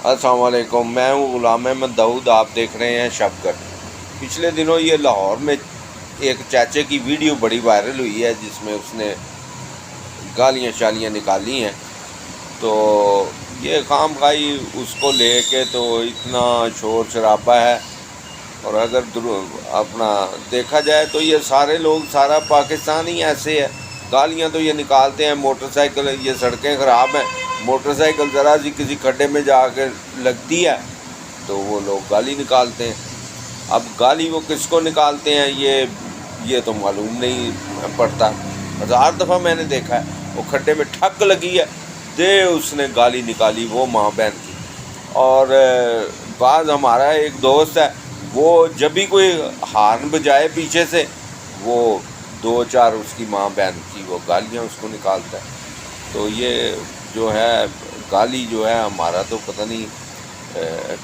السلام علیکم، میں ہوں غلام احمد داؤد، آپ دیکھ رہے ہیں شب گھر۔ پچھلے دنوں یہ لاہور میں ایک چاچے کی ویڈیو بڑی وائرل ہوئی ہے جس میں اس نے گالیاں شالیاں نکالی ہیں، تو یہ خام خواہی اس کو لے کے تو اتنا شور شرابہ ہے۔ اور اگر اپنا دیکھا جائے تو یہ سارے لوگ، سارا پاکستان ہی ایسے ہے، گالیاں تو یہ نکالتے ہیں۔ موٹر سائیکل، یہ سڑکیں خراب ہیں، موٹر سائیکل ذرا سی کسی کھڈے میں جا کے لگتی ہے تو وہ لوگ گالی نکالتے ہیں۔ اب گالی وہ کس کو نکالتے ہیں یہ تو معلوم نہیں پڑتا۔ 1000 دفعہ میں نے دیکھا ہے، وہ کھڈے میں ٹھک لگی ہے دے اس نے گالی نکالی وہ ماں بہن کی۔ اور بعض ہمارا ایک دوست ہے، وہ جب بھی کوئی ہارن بجائے پیچھے سے، وہ 2-4 اس کی ماں بہن کی وہ گالیاں اس کو نکالتا ہے۔ تو یہ جو ہے گالی جو ہے ہمارا تو پتہ نہیں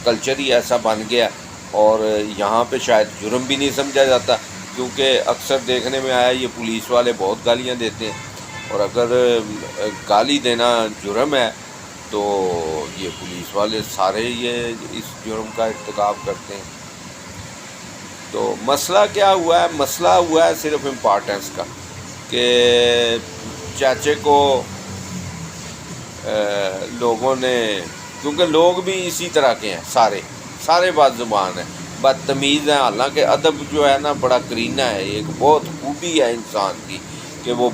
کلچر ہی ایسا بن گیا، اور یہاں پہ شاید جرم بھی نہیں سمجھا جاتا، کیونکہ اکثر دیکھنے میں آیا یہ پولیس والے بہت گالیاں دیتے ہیں، اور اگر گالی دینا جرم ہے تو یہ پولیس والے سارے یہ اس جرم کا ارتکاب کرتے ہیں۔ تو مسئلہ کیا ہوا ہے؟ مسئلہ ہوا ہے صرف امپارٹنس کا، کہ چاچے کو لوگوں نے، کیونکہ لوگ بھی اسی طرح کے ہیں، سارے بد زبان ہیں، بدتمیز ہیں۔ حالانکہ ادب جو ہے نا بڑا کرینہ ہے، ایک بہت خوبی ہے انسان کی کہ وہ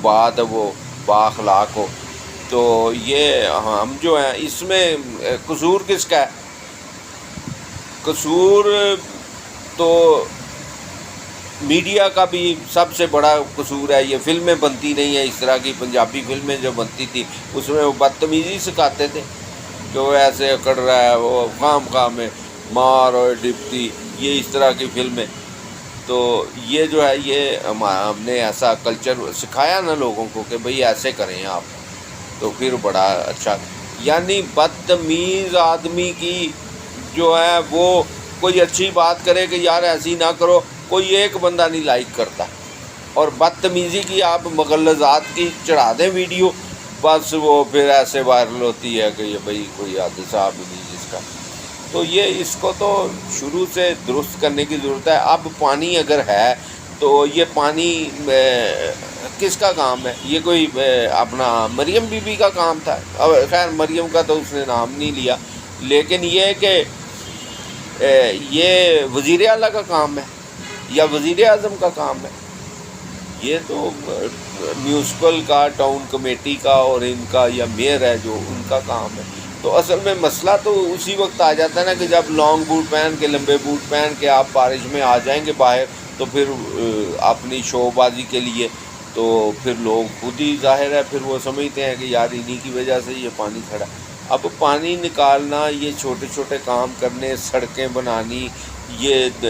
وہ بااخلاق ہو۔ تو یہ ہم جو ہیں اس میں قصور کس کا ہے؟ قصور تو میڈیا کا بھی سب سے بڑا قصور ہے۔ یہ فلمیں بنتی نہیں ہیں، اس طرح کی پنجابی فلمیں جو بنتی تھی اس میں وہ بدتمیزی سکھاتے تھے کہ وہ ایسے اکڑ رہا ہے، وہ خام میں مار اور ڈپٹی، یہ اس طرح کی فلمیں۔ تو یہ جو ہے یہ ہم نے ایسا کلچر سکھایا نا لوگوں کو کہ بھئی ایسے کریں آپ، تو پھر بڑا اچھا۔ یعنی بدتمیز آدمی کی جو ہے وہ کوئی اچھی بات کرے کہ یار ایسی نہ کرو، کوئی ایک بندہ نہیں لائک کرتا، اور بدتمیزی کی آپ مغلظات کی چڑھا دیں ویڈیو، بس وہ پھر ایسے وائرل ہوتی ہے کہ یہ بھئی کوئی حادثہ بھی نہیں جس کا۔ تو یہ اس کو تو شروع سے درست کرنے کی ضرورت ہے۔ اب پانی اگر ہے تو یہ پانی کس کا کام ہے؟ یہ کوئی اپنا مریم بی بی کا کام تھا؟ خیر مریم کا تو اس نے نام نہیں لیا، لیکن یہ کہ یہ وزیر اعلیٰ کا کام ہے یا وزیر اعظم کا کام ہے؟ یہ تو میونسپل کا، ٹاؤن کمیٹی کا اور ان کا، یا میئر ہے جو ان کا کام ہے۔ تو اصل میں مسئلہ تو اسی وقت آ جاتا ہے نا کہ جب لانگ بوٹ پہن کے، لمبے بوٹ پہن کے آپ بارش میں آ جائیں گے باہر، تو پھر اپنی شو بازی کے لیے تو پھر لوگ خود ہی ظاہر ہے پھر وہ سمجھتے ہیں کہ یار انہی کی وجہ سے یہ پانی کھڑا۔ اب پانی نکالنا، یہ چھوٹے چھوٹے کام کرنے، سڑکیں بنانی، یہ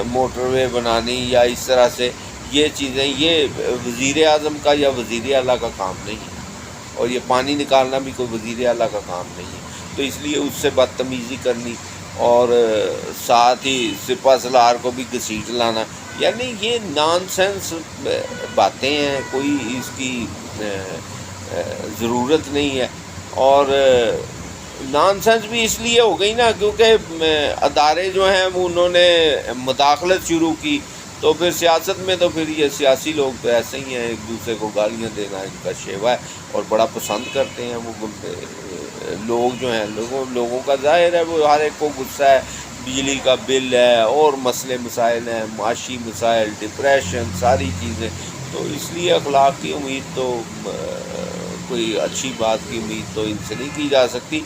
موٹر وے بنانی یا اس طرح سے یہ چیزیں، یہ وزیر اعظم کا یا وزیر اعلیٰ کا کام نہیں ہے، اور یہ پانی نکالنا بھی کوئی وزیر اعلیٰ کا کام نہیں ہے۔ تو اس لیے اس سے بدتمیزی کرنی اور ساتھ ہی سپہ سالار کو بھی گھسیٹ لانا، یعنی یہ نان سینس باتیں ہیں، کوئی اس کی ضرورت نہیں ہے۔ اور نان سینس بھی اس لیے ہو گئی نا کیونکہ ادارے جو ہیں وہ انہوں نے مداخلت شروع کی، تو پھر سیاست میں تو پھر یہ سیاسی لوگ تو ایسے ہی ہیں، ایک دوسرے کو گالیاں دینا ان کا شیوا ہے، اور بڑا پسند کرتے ہیں وہ لوگ جو ہیں۔ لوگوں کا ظاہر ہے وہ ہر ایک کو غصہ ہے، بجلی کا بل ہے اور مسئلے مسائل ہیں، معاشی مسائل، ڈپریشن، ساری چیزیں۔ تو اس لیے اخلاق کی امید تو کوئی اچھی بات کی امید تو ان سے نہیں کی جا سکتی۔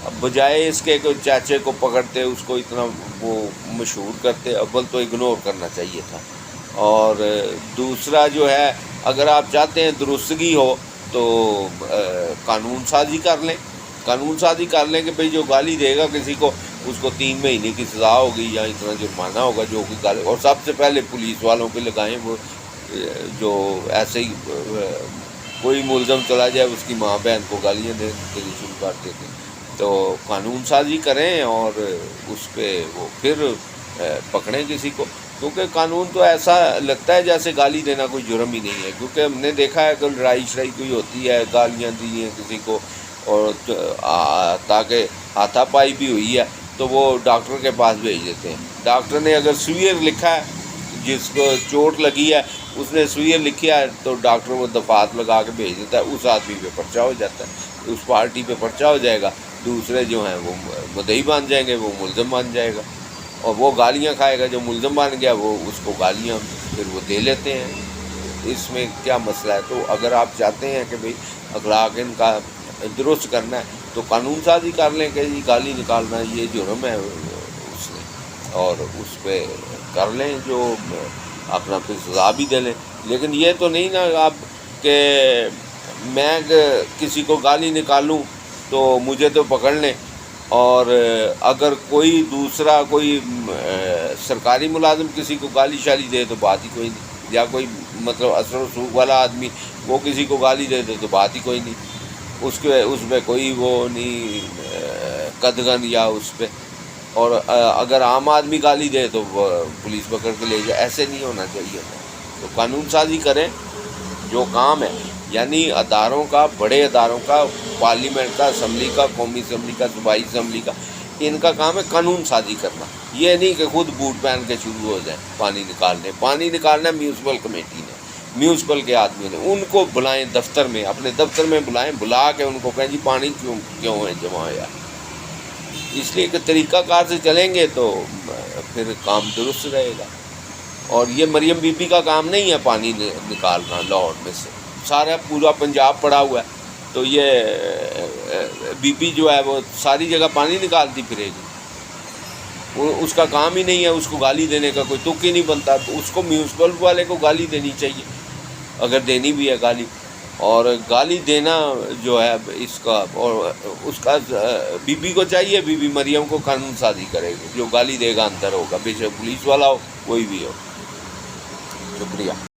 اب بجائے اس کے کوئی چاچے کو پکڑتے، اس کو اتنا وہ مشہور کرتے، اول تو اگنور کرنا چاہیے تھا۔ اور دوسرا جو ہے، اگر آپ چاہتے ہیں درستگی ہو تو قانون سازی کر لیں، کہ بھئی جو گالی دے گا کسی کو، اس کو 3 مہینے کی سزا ہوگی یا اتنا جرمانہ ہوگا جو کہ گالی، اور سب سے پہلے پولیس والوں پہ لگائیں، وہ جو ایسے ہی کوئی ملزم چلا جائے اس کی ماں بہن کو گالیاں دینے کے لیے شروع کر دیتے ہیں۔ تو قانون سازی کریں اور اس پہ وہ پھر پکڑیں کسی کو، کیونکہ قانون تو ایسا لگتا ہے جیسے گالی دینا کوئی جرم ہی نہیں ہے، کیونکہ ہم نے دیکھا ہے کہ لڑائی شڑائی کوئی ہوتی ہے، گالیاں دی ہیں کسی کو اور تاکہ ہاتھا پائی بھی ہوئی ہے تو وہ ڈاکٹر کے پاس بھیج دیتے ہیں. ڈاکٹر نے اگر سوئر لکھا ہے، جس کو چوٹ لگی ہے اس نے سوئر لکھا ہے تو ڈاکٹر وہ دفعات لگا کے بھیج دیتا ہے. اس آدمی پہ پرچہ ہو جاتا ہے، اس پارٹی پہ پرچہ ہو جائے گا. دوسرے جو ہیں وہ مدعی بن جائیں گے، وہ ملزم بن جائے گا، اور وہ گالیاں کھائے گا. جو ملزم بن گیا وہ اس کو گالیاں پھر وہ دے لیتے ہیں. اس میں کیا مسئلہ ہے؟ تو اگر آپ چاہتے ہیں کہ بھئی اخلاق ان کا درست کرنا ہے تو قانون سازی کر لیں کہ جی گالی نکالنا یہ جرم ہے اس نے، اور اس پہ کر لیں جو اپنا پھر سزا بھی دے لیں. لیکن یہ تو نہیں نا آپ کہ میں کسی کو گالی نکالوں تو مجھے تو پکڑ لیں، اور اگر کوئی دوسرا کوئی سرکاری ملازم کسی کو گالی شالی دے تو بات ہی کوئی نہیں، یا کوئی مطلب اثر و رسوخ والا آدمی وہ کسی کو گالی دے تو بات ہی کوئی نہیں. اس پہ کوئی وہ نہیں قدغن یا اس پہ. اور اگر عام آدمی گالی دے تو پولیس پکڑ کے لے جائے. ایسے نہیں ہونا چاہیے. تو قانون سازی کریں جو کام ہے، یعنی اداروں کا، بڑے اداروں کا، پارلیمنٹ کا، اسمبلی کا، قومی اسمبلی کا، صوبائی اسمبلی کا، ان کا کام ہے قانون سازی کرنا. یہ نہیں کہ خود بوٹ پہن کے شروع ہو جائیں پانی نکالنے. پانی نکالنا میونسپل کمیٹی نے، میونسپل کے آدمی نے. ان کو بلائیں دفتر میں، اپنے دفتر میں بلائیں، بلا کے ان کو کہیں جی پانی کیوں ہے جمع ہوا. اس لیے کہ طریقہ کار سے چلیں گے تو پھر کام درست رہے گا. اور یہ مریم بی بی کا کام نہیں ہے پانی نکالنا لاہور میں سے. سارا پورا پنجاب پڑا ہوا ہے تو یہ بی بی جو ہے وہ ساری جگہ پانی نکالتی پھرے گی. اس کا کام ہی نہیں ہے. اس کو گالی دینے کا کوئی تک ہی نہیں بنتا. تو اس کو میونسپل والے کو گالی دینی چاہیے اگر دینی بھی ہے گالی. اور گالی دینا جو ہے اس کا، اور اس کا بی بی کو چاہیے، بی بی مریم کو قانون سازی کرے گی. جو گالی دے گا اندر ہوگا، بے شک پولیس والا ہو کوئی بھی ہو. شکریہ.